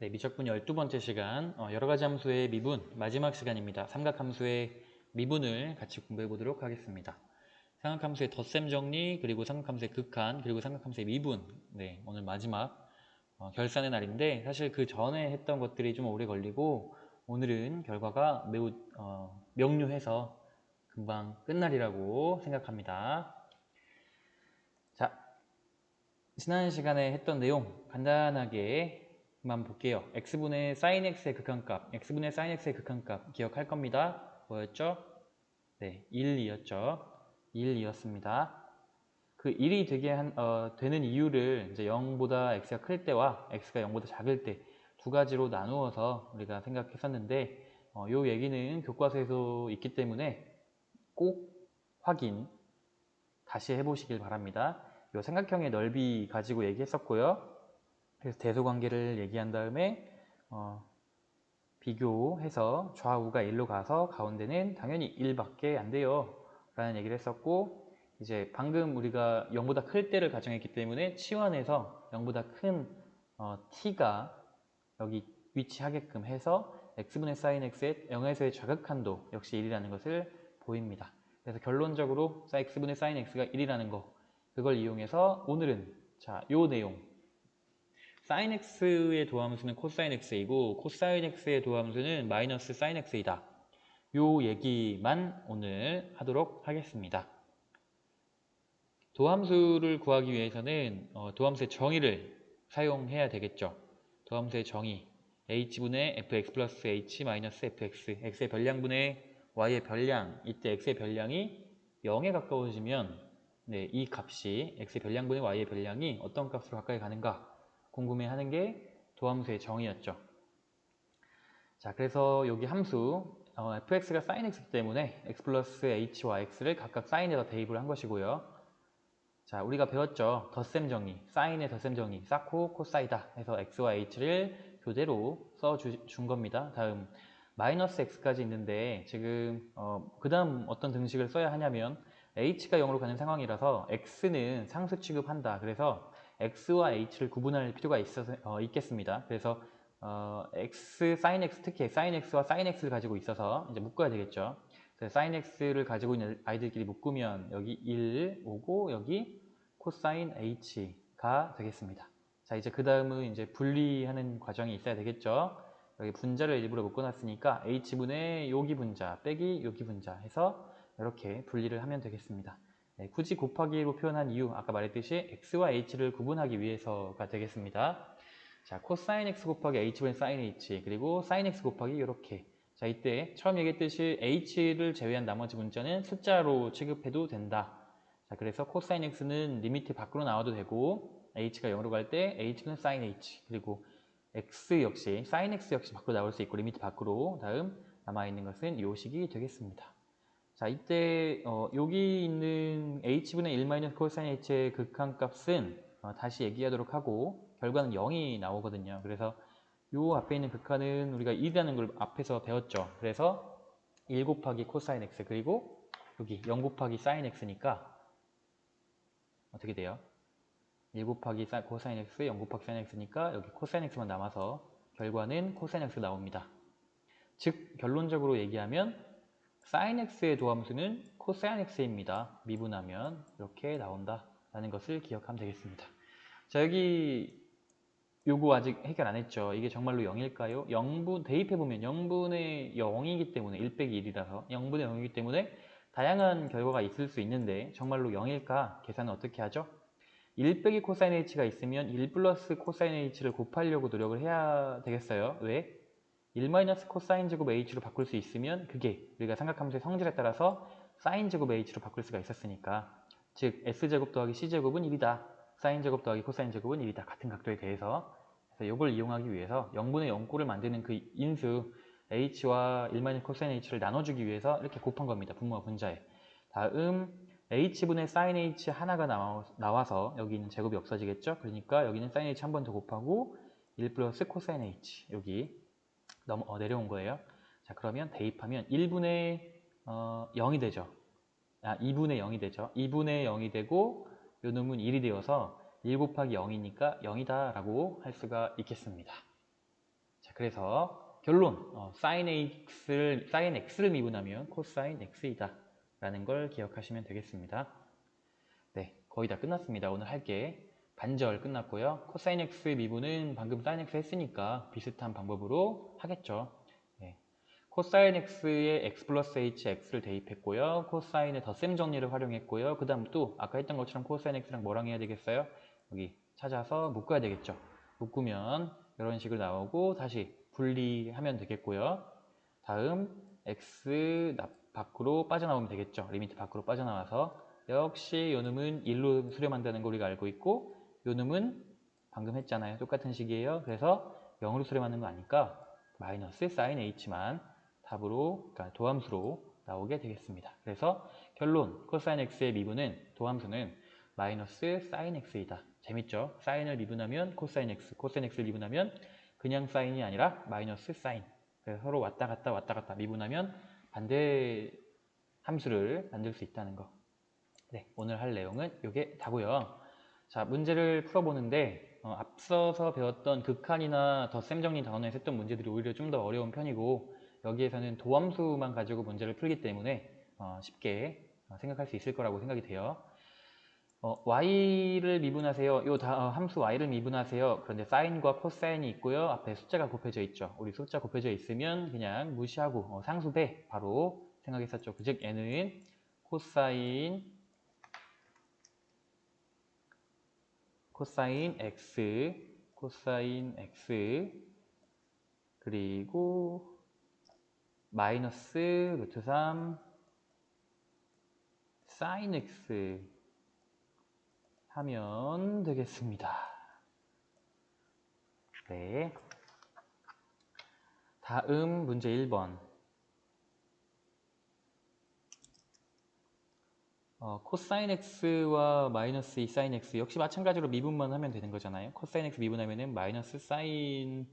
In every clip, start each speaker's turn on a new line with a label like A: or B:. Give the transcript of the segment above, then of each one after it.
A: 네, 미적분 12번째 시간 여러가지 함수의 미분 마지막 시간입니다. 삼각함수의 미분을 같이 공부해 보도록 하겠습니다. 삼각함수의 덧셈 정리, 그리고 삼각함수의 극한, 그리고 삼각함수의 미분. 네, 오늘 마지막 결산의 날인데 사실 그 전에 했던 것들이 좀 오래 걸리고 오늘은 결과가 매우 명료해서 금방 끝날이라고 생각합니다. 자, 지난 시간에 했던 내용 간단하게만 볼게요. x분의 sin x의 극한값, x분의 sin x의 극한값 기억할 겁니다. 뭐였죠? 네, 1이었죠. 1이었습니다. 그 1이 되는 이유를 이제 0보다 x가 클 때와 x가 0보다 작을 때 두 가지로 나누어서 우리가 생각했었는데 요 얘기는 교과서에서 있기 때문에 꼭 확인 다시 해보시길 바랍니다. 이 삼각형의 넓이 가지고 얘기했었고요. 그래서 대소관계를 얘기한 다음에 비교해서 좌우가 1로 가서 가운데는 당연히 1밖에 안 돼요 라는 얘기를 했었고, 이제 방금 우리가 0보다 클 때를 가정했기 때문에 치환해서 0보다 큰 t가 여기 위치하게끔 해서 x분의 sin x의 0에서의 좌극한도 역시 1이라는 것을 보입니다. 그래서 결론적으로 x분의 sin x가 1이라는 거, 그걸 이용해서 오늘은 요 내용, sin x의 도함수는 cosine x이고 cosine x의 도함수는 마이너스 sin x이다. 요 얘기만 오늘 하도록 하겠습니다. 도함수를 구하기 위해서는 도함수의 정의를 사용해야 되겠죠. 도함수의 정의 h분의 fx 플러스 h 마이너스 fx, x의 별량분의 y의 별량, 이때 x의 별량이 0에 가까워지면 이 값이 x의 별량분의 y의 별량이 어떤 값으로 가까이 가는가 궁금해하는 게 도함수의 정의였죠. 자, 그래서 여기 함수 fx가 sin x이기 때문에 x 플러스 h와 x를 각각 sin에다 대입을 한 것이고요. 자, 우리가 배웠죠. 덧셈 정의, 사인의 덧셈 정의, 쌓고 코사이다 해서 x와 h를 교대로 써준 겁니다. 다음 마이너스 x까지 있는데 지금 그 다음 어떤 등식을 써야 하냐면 h가 0으로 가는 상황이라서 x는 상수 취급한다. 그래서 x와 h를 구분할 필요가 있겠습니다. 그래서 x, sin x, 특히 sin x와 sin x를 가지고 있어서 이제 묶어야 되겠죠. sin x를 가지고 있는 아이들끼리 묶으면 여기 1 오고 여기 코사인 h가 되겠습니다. 자, 이제 그 다음은 이제 분리하는 과정이 있어야 되겠죠. 여기 분자를 일부러 묶어놨으니까 h분의 여기 분자 빼기 여기 분자 해서 이렇게 분리를 하면 되겠습니다. 네, 굳이 곱하기로 표현한 이유, 아까 말했듯이 x와 h를 구분하기 위해서가 되겠습니다. 자, 코사인 x 곱하기 h분의 사인 h, 그리고 사인 x 곱하기 이렇게. 자, 이때 처음 얘기했듯이 h를 제외한 나머지 문자는 숫자로 취급해도 된다. 자, 그래서 코사인 x는 리미트 밖으로 나와도 되고 h가 0으로 갈 때 h는 sin h, 그리고 x 역시 sin x 역시 밖으로 나올 수 있고 리미트 밖으로. 다음 남아있는 것은 이 식이 되겠습니다. 자, 이때 여기 있는 h분의 1 코사인 h의 극한값은 다시 얘기하도록 하고 결과는 0이 나오거든요. 그래서 요 앞에 있는 극한은 우리가 1이라는 걸 앞에서 배웠죠. 그래서 1 곱하기 코사인 x, 그리고 여기 0 곱하기 사인 x니까 어떻게 돼요? 1 곱하기 코사인 x, 0 곱하기 사인 x니까 여기 코사인 x만 남아서 결과는 코사인 x 나옵니다. 즉 결론적으로 얘기하면 사인 x의 도함수는 코사인 x입니다. 미분하면 이렇게 나온다라는 것을 기억하면 되겠습니다. 자, 여기 요거 아직 해결 안 했죠. 이게 정말로 0일까요? 0분 대입해보면 0분의 0이기 때문에 1 빼기 1이라서 0분의 0이기 때문에 다양한 결과가 있을 수 있는데 정말로 0일까? 계산은 어떻게 하죠? 1 빼기 코사인 h가 있으면 1 플러스 코사인 h를 곱하려고 노력을 해야 되겠어요. 왜? 1 마이너스 코사인 제곱 h로 바꿀 수 있으면 그게 우리가 삼각함수의 성질에 따라서 사인 제곱 h로 바꿀 수가 있었으니까, 즉 s제곱 더하기 c제곱은 1이다. 사인 제곱 더하기 코사인 제곱은 1이다. 같은 각도에 대해서. 그래서 이걸 이용하기 위해서 0분의 0꼴을 만드는 그 인수 h와 1 마이너스 코사인 h를 나눠주기 위해서 이렇게 곱한 겁니다. 분모와 분자에. 다음 h분의 sin h 하나가 나와서 여기 있는 제곱이 없어지겠죠. 그러니까 여기는 sin h 한 번 더 곱하고 1 플러스 코사인 h 여기 내려온 거예요. 자, 그러면 대입하면 1분의 0이 되죠. 2분의 0이 되죠. 2분의 0이 되고 요 놈은 1이 되어서 1 곱하기 0이니까 0이다 라고 할 수가 있겠습니다. 그래서 결론, sin x를 미분하면 코사인 x이다 라는 걸 기억하시면 되겠습니다. 네, 거의 다 끝났습니다. 오늘 할 게 반절 끝났고요. 코사인 x 미분은 방금 sin x 했으니까 비슷한 방법으로 하겠죠. 네. 코사인 x에 x 플러스 h, x를 대입했고요. 코사인의 덧셈 정리를 활용했고요. 그 다음 또 아까 했던 것처럼 코사인 x랑 뭐랑 해야 되겠어요? 여기 찾아서 묶어야 되겠죠. 묶으면 이런 식으로 나오고 다시 분리하면 되겠고요. 다음 x 밖으로 빠져나오면 되겠죠. 리미트 밖으로 빠져나와서 역시 요놈은 1로 수렴한다는 걸 우리가 알고 있고 요놈은 방금 했잖아요. 똑같은 식이에요. 그래서 0으로 수렴하는 거 아니까 마이너스 sin h만 답으로, 그러니까 도함수로 나오게 되겠습니다. 그래서 결론, 코사인 x의 미분은 도함수는 마이너스 sin x이다. 재밌죠? 사인을 미분하면 코사인 x, 코사인 x를 미분하면 그냥 사인이 아니라 마이너스 사인. 그래서 서로 왔다 갔다 미분하면 반대 함수를 만들 수 있다는 거. 네, 오늘 할 내용은 이게 다고요. 자, 문제를 풀어보는데 앞서서 배웠던 극한이나 덧셈 정리 단원에서 했던 문제들이 오히려 좀 더 어려운 편이고 여기에서는 도함수만 가지고 문제를 풀기 때문에 쉽게 생각할 수 있을 거라고 생각이 돼요. y를 미분하세요. 함수 y를 미분하세요. 그런데 사인과 코사인이 있고요. 앞에 숫자가 곱해져 있죠. 우리 숫자 곱해져 있으면 그냥 무시하고 상수배 바로 생각했었죠. 즉 얘는 코사인 x 그리고 마이너스 루트 3 sin x 하면 되겠습니다. 네. 다음 문제 1번. 코사인 x와 마이너스 2 sin x 역시 마찬가지로 미분만 하면 되는 거잖아요. 코사인 x 미분하면은 마이너스 sin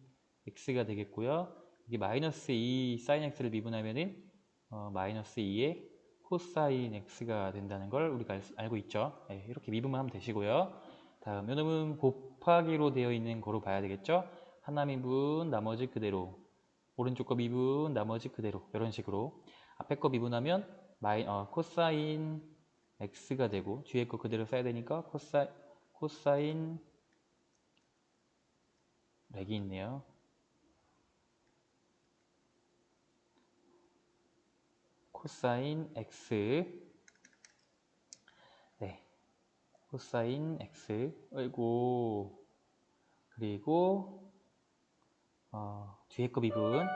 A: x가 되겠고요. 이게 마이너스 2 sin x를 미분하면은 마이너스 2의 코사인 x가 된다는 걸 우리가 알고 있죠. 네, 이렇게 미분만 하면 되시고요. 다음 요놈은 곱하기로 되어 있는 거로 봐야 되겠죠. 하나 미분 나머지 그대로, 오른쪽 거 미분 나머지 그대로, 이런 식으로 앞에 거 미분하면 코사인 x가 되고 뒤에 거 그대로 써야 되니까 코사인 렉이 있네요. 코사인 x, 네, 코사인 x, 아이고, 그리고 뒤에 거 미분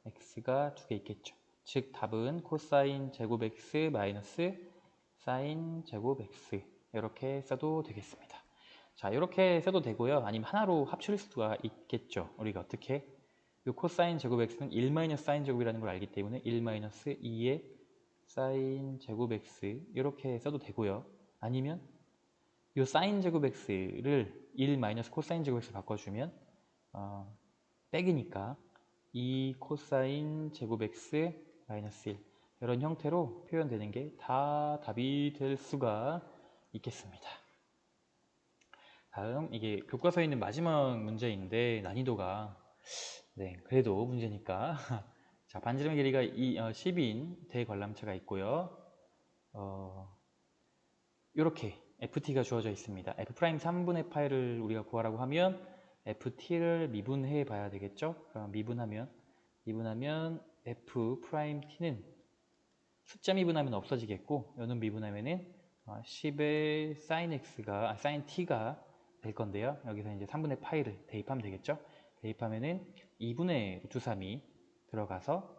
A: x가 두 개 있겠죠. 즉 답은 코사인 제곱 x 마이너스 사인 제곱 x 이렇게 써도 되겠습니다. 자, 이렇게 써도 되고요. 아니면 하나로 합칠 수가 있겠죠. 우리가 어떻게? 이 코사인 제곱 x는 1 마이너스 사인 제곱이라는 걸 알기 때문에 1 마이너스 2의 사인 제곱 x 이렇게 써도 되고요. 아니면 이 사인 제곱 x를 1 마이너스 코사인 제곱 x로 바꿔주면 빼기니까 2 코사인 제곱 x 마이너스 1 이런 형태로 표현되는 게 다 답이 될 수가 있겠습니다. 다음 이게 교과서에 있는 마지막 문제인데 난이도가 그래도 문제니까 자, 반지름의 길이가 10인 대관람차가 있고요. 이렇게 ft가 주어져 있습니다. f' 3분의 파이를 우리가 구하라고 하면 ft를 미분해 봐야 되겠죠. 그럼 미분하면 f't는 숫자 미분하면 없어지겠고 요는 미분하면은 10의 sin t가 될 건데요. 여기서 이제 3분의 파이를 대입하면 되겠죠. 대입하면은 2분의 루트 3이 들어가서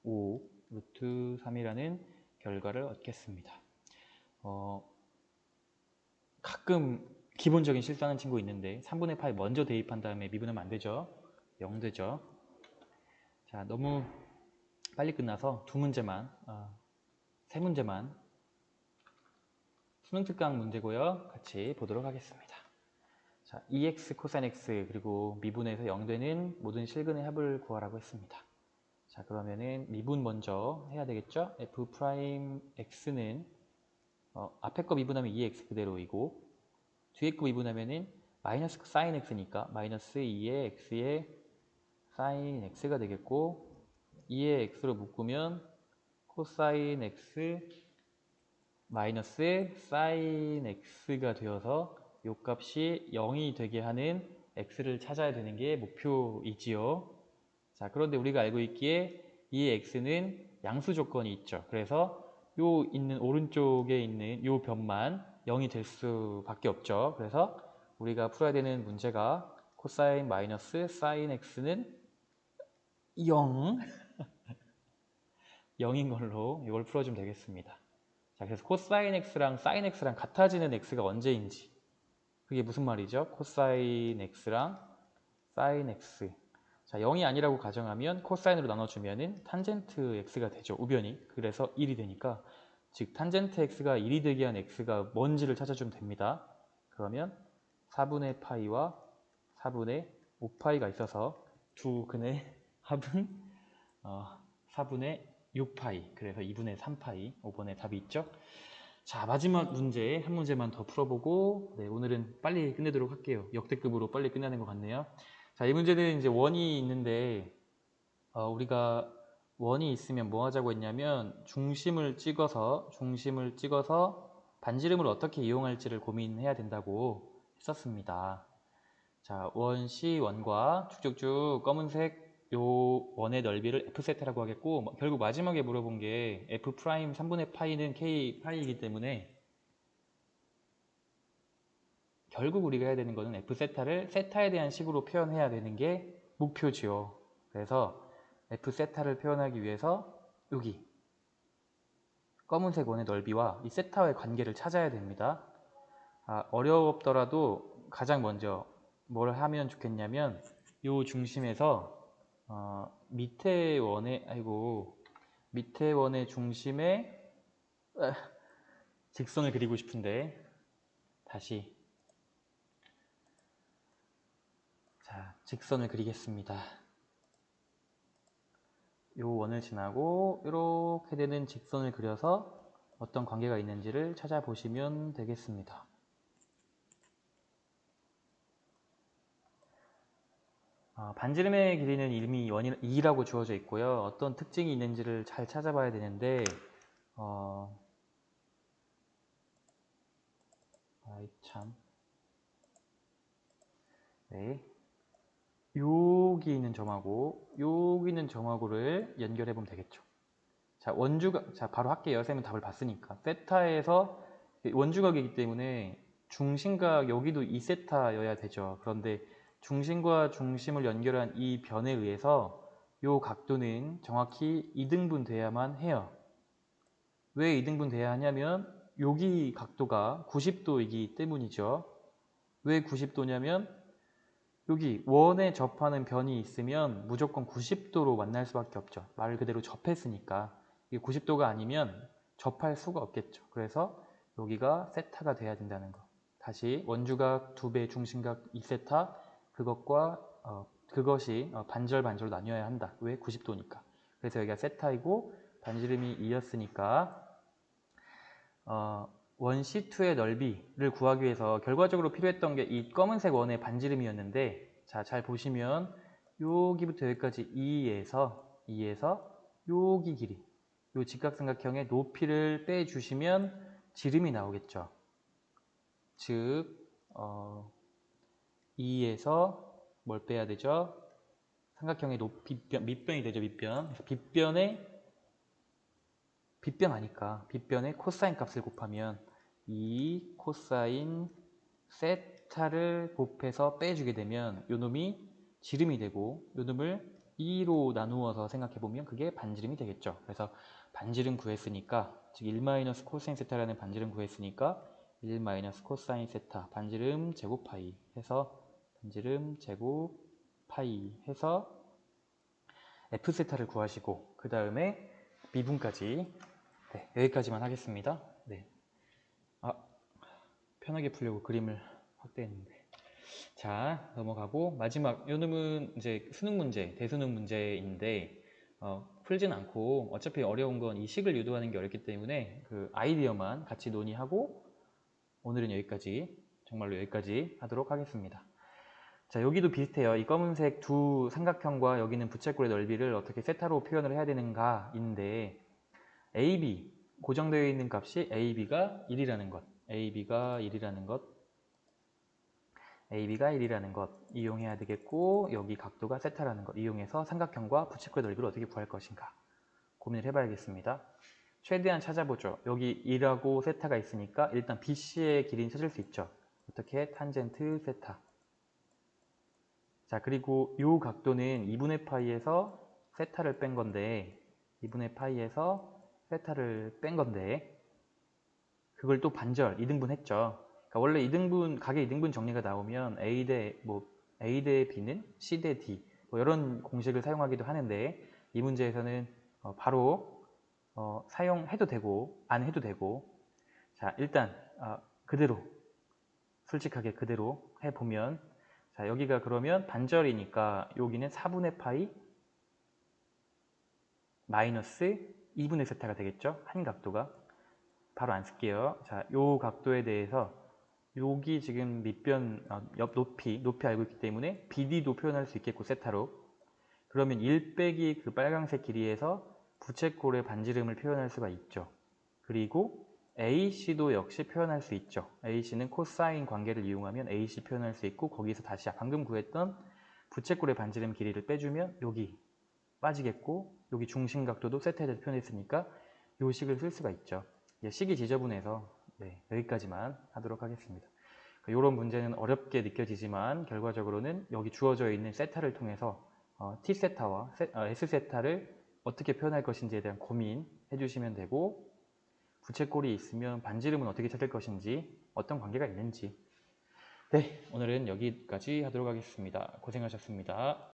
A: 5 루트 3이라는 결과를 얻겠습니다. 가끔 기본적인 실수하는 친구 있는데 3분의 파이 먼저 대입한 다음에 미분하면 안 되죠. 0 되죠. 자, 너무 빨리 끝나서 세 문제만 수능 특강 문제고요. 같이 보도록 하겠습니다. 자, 2x 코사인 x 그리고 미분에서 0 되는 모든 실근의 합을 구하라고 했습니다. 자, 그러면은 미분 먼저 해야 되겠죠? f'x는 앞에 거 미분하면 2x 그대로이고 뒤에 거 미분하면은 마이너스 사인 x니까 마이너스 2의 x의 사인 x가 되겠고 2의 x로 묶으면 코사인 x 마이너스 사인 x가 되어서 이 값이 0이 되게 하는 x를 찾아야 되는 게 목표이지요. 자, 그런데 우리가 알고 있기에 이 x는 양수 조건이 있죠. 그래서 요 있는 오른쪽에 있는 요 변만 0이 될 수밖에 없죠. 그래서 우리가 풀어야 되는 문제가 코사인 마이너스 사인 x는 0, 0인 걸로 이걸 풀어주면 되겠습니다. 자, 그래서 코사인 x랑 사인 x랑 같아지는 x가 언제인지, 그게 무슨 말이죠? 코사인 x랑 사인 x. 자, 0이 아니라고 가정하면 코사인으로 나눠주면은 탄젠트 x가 되죠. 우변이. 그래서 1이 되니까, 즉 탄젠트 x가 1이 되게 한 x가 뭔지를 찾아주면 됩니다. 그러면 4분의 파이와 4분의 5파이가 있어서 두 근의 합은 4분의 6파이, 그래서 2분의 3파이, 5번에 답이 있죠. 자, 마지막 문제 한 문제만 더 풀어보고 오늘은 빨리 끝내도록 할게요. 역대급으로 빨리 끝나는 것 같네요. 자, 이 문제는 이제 원이 있는데 우리가 원이 있으면 뭐 하자고 했냐면 중심을 찍어서 반지름을 어떻게 이용할지를 고민해야 된다고 했었습니다. 자, 원 C1과 쭉쭉쭉 검은색 요 원의 넓이를 F세타라고 하겠고, 결국 마지막에 물어본 게 F 프라임 3분의 파이는 K 파이이기 때문에 결국 우리가 해야 되는 거는 F세타를 세타에 대한 식으로 표현해야 되는 게 목표지요. 그래서 F세타를 표현하기 위해서 여기 검은색 원의 넓이와 이 세타와의 관계를 찾아야 됩니다. 어렵더라도 가장 먼저 뭘 하면 좋겠냐면 요 중심에서 밑에 원의 중심에 직선을 그리고 싶은데, 다시 자, 직선을 그리겠습니다. 요 원을 지나고 이렇게 되는 직선을 그려서 어떤 관계가 있는지를 찾아보시면 되겠습니다. 반지름의 길이는 이미 2라고 주어져 있고요. 어떤 특징이 있는지를 잘 찾아봐야 되는데 참. 네. 여기 있는 점하고 여기 있는 점하고를 연결해 보면 되겠죠. 자, 바로 할게요. 쌤은 답을 봤으니까. 세타에서 원주각이기 때문에 중심각 여기도 2세타여야 되죠. 그런데 중심과 중심을 연결한 이 변에 의해서 이 각도는 정확히 2등분 돼야만 해요. 왜 2등분 돼야 하냐면 여기 각도가 90도이기 때문이죠. 왜 90도냐면 여기 원에 접하는 변이 있으면 무조건 90도로 만날 수밖에 없죠. 말 그대로 접했으니까. 이게 90도가 아니면 접할 수가 없겠죠. 그래서 여기가 세타가 돼야 된다는 거. 다시 원주각 2배, 중심각 2세타, 그것이 반절반절로 나뉘어야 한다. 왜? 90도니까. 그래서 여기가 세타이고 반지름이 2였으니까 원 C2의 넓이를 구하기 위해서 결과적으로 필요했던 게 이 검은색 원의 반지름이었는데, 자, 잘 보시면 여기부터 여기까지 2에서 여기 길이, 요 직각삼각형의 높이를 빼주시면 지름이 나오겠죠. 즉 2에서 뭘 빼야 되죠? 삼각형의 밑변이 되죠. 밑변. 그래서 빗변 아니까 빗변의 코사인 값을 곱하면 이 코사인 세타를 곱해서 빼주게 되면 요 놈이 지름이 되고 요 놈을 2로 나누어서 생각해보면 그게 반지름이 되겠죠. 그래서 반지름 구했으니까, 즉 1 코사인 세타라는 반지름 구했으니까 1 코사인 세타 반지름 제곱 파이 해서 반지름 제곱 파이 해서 F세타를 구하시고, 그 다음에 미분까지 여기까지만 하겠습니다. 편하게 풀려고 그림을 확대했는데. 자, 넘어가고 마지막 요 놈은 이제 수능 문제, 대수능 문제인데 풀진 않고 어차피 어려운 건 이 식을 유도하는 게 어렵기 때문에 그 아이디어만 같이 논의하고 오늘은 여기까지 정말로 여기까지 하도록 하겠습니다. 자, 여기도 비슷해요. 이 검은색 두 삼각형과 여기는 부채꼴의 넓이를 어떻게 세타로 표현을 해야 되는가인데 AB, 고정되어 있는 값이 AB가 1이라는 것, AB가 1이라는 것, AB가 1이라는 것 이용해야 되겠고, 여기 각도가 세타라는 것 이용해서 삼각형과 부채꼴의 넓이를 어떻게 구할 것인가 고민을 해봐야겠습니다. 최대한 찾아보죠. 여기 1하고 세타가 있으니까 일단 BC의 길이는 찾을 수 있죠. 어떻게? 탄젠트 세타. 자, 그리고 이 각도는 2분의 파이에서 세타를 뺀 건데 2분의 파이에서 세타를 뺀 건데 그걸 또 반절, 2등분 했죠. 그러니까 원래 2등분, 각의 2등분 정리가 나오면 A 대 B는 C 대 D 뭐 이런 공식을 사용하기도 하는데 이 문제에서는 바로 사용해도 되고 안 해도 되고, 자 일단 그대로 솔직하게 그대로 해보면, 자 여기가 그러면 반절이니까 여기는 4분의 파이 마이너스 2분의 세타가 되겠죠. 한 각도가. 바로 안 쓸게요. 자, 요 각도에 대해서 여기 지금 밑변 옆 높이 알고 있기 때문에 BD도 표현할 수 있겠고 세타로. 그러면 1 빼기 그 빨간색 길이에서 부채꼴의 반지름을 표현할 수가 있죠. 그리고 AC도 역시 표현할 수 있죠. AC는 코사인 관계를 이용하면 AC 표현할 수 있고, 거기서 다시 방금 구했던 부채꼴의 반지름 길이를 빼주면 여기 빠지겠고, 여기 중심각도도 세타에 대해서 표현했으니까 요 식을 쓸 수가 있죠. 식이 지저분해서 여기까지만 하도록 하겠습니다. 이런 문제는 어렵게 느껴지지만 결과적으로는 여기 주어져 있는 세타를 통해서 T세타와 S세타를 어떻게 표현할 것인지에 대한 고민 해주시면 되고, 부채꼴이 있으면 반지름은 어떻게 찾을 것인지, 어떤 관계가 있는지. 네, 오늘은 여기까지 하도록 하겠습니다. 고생하셨습니다.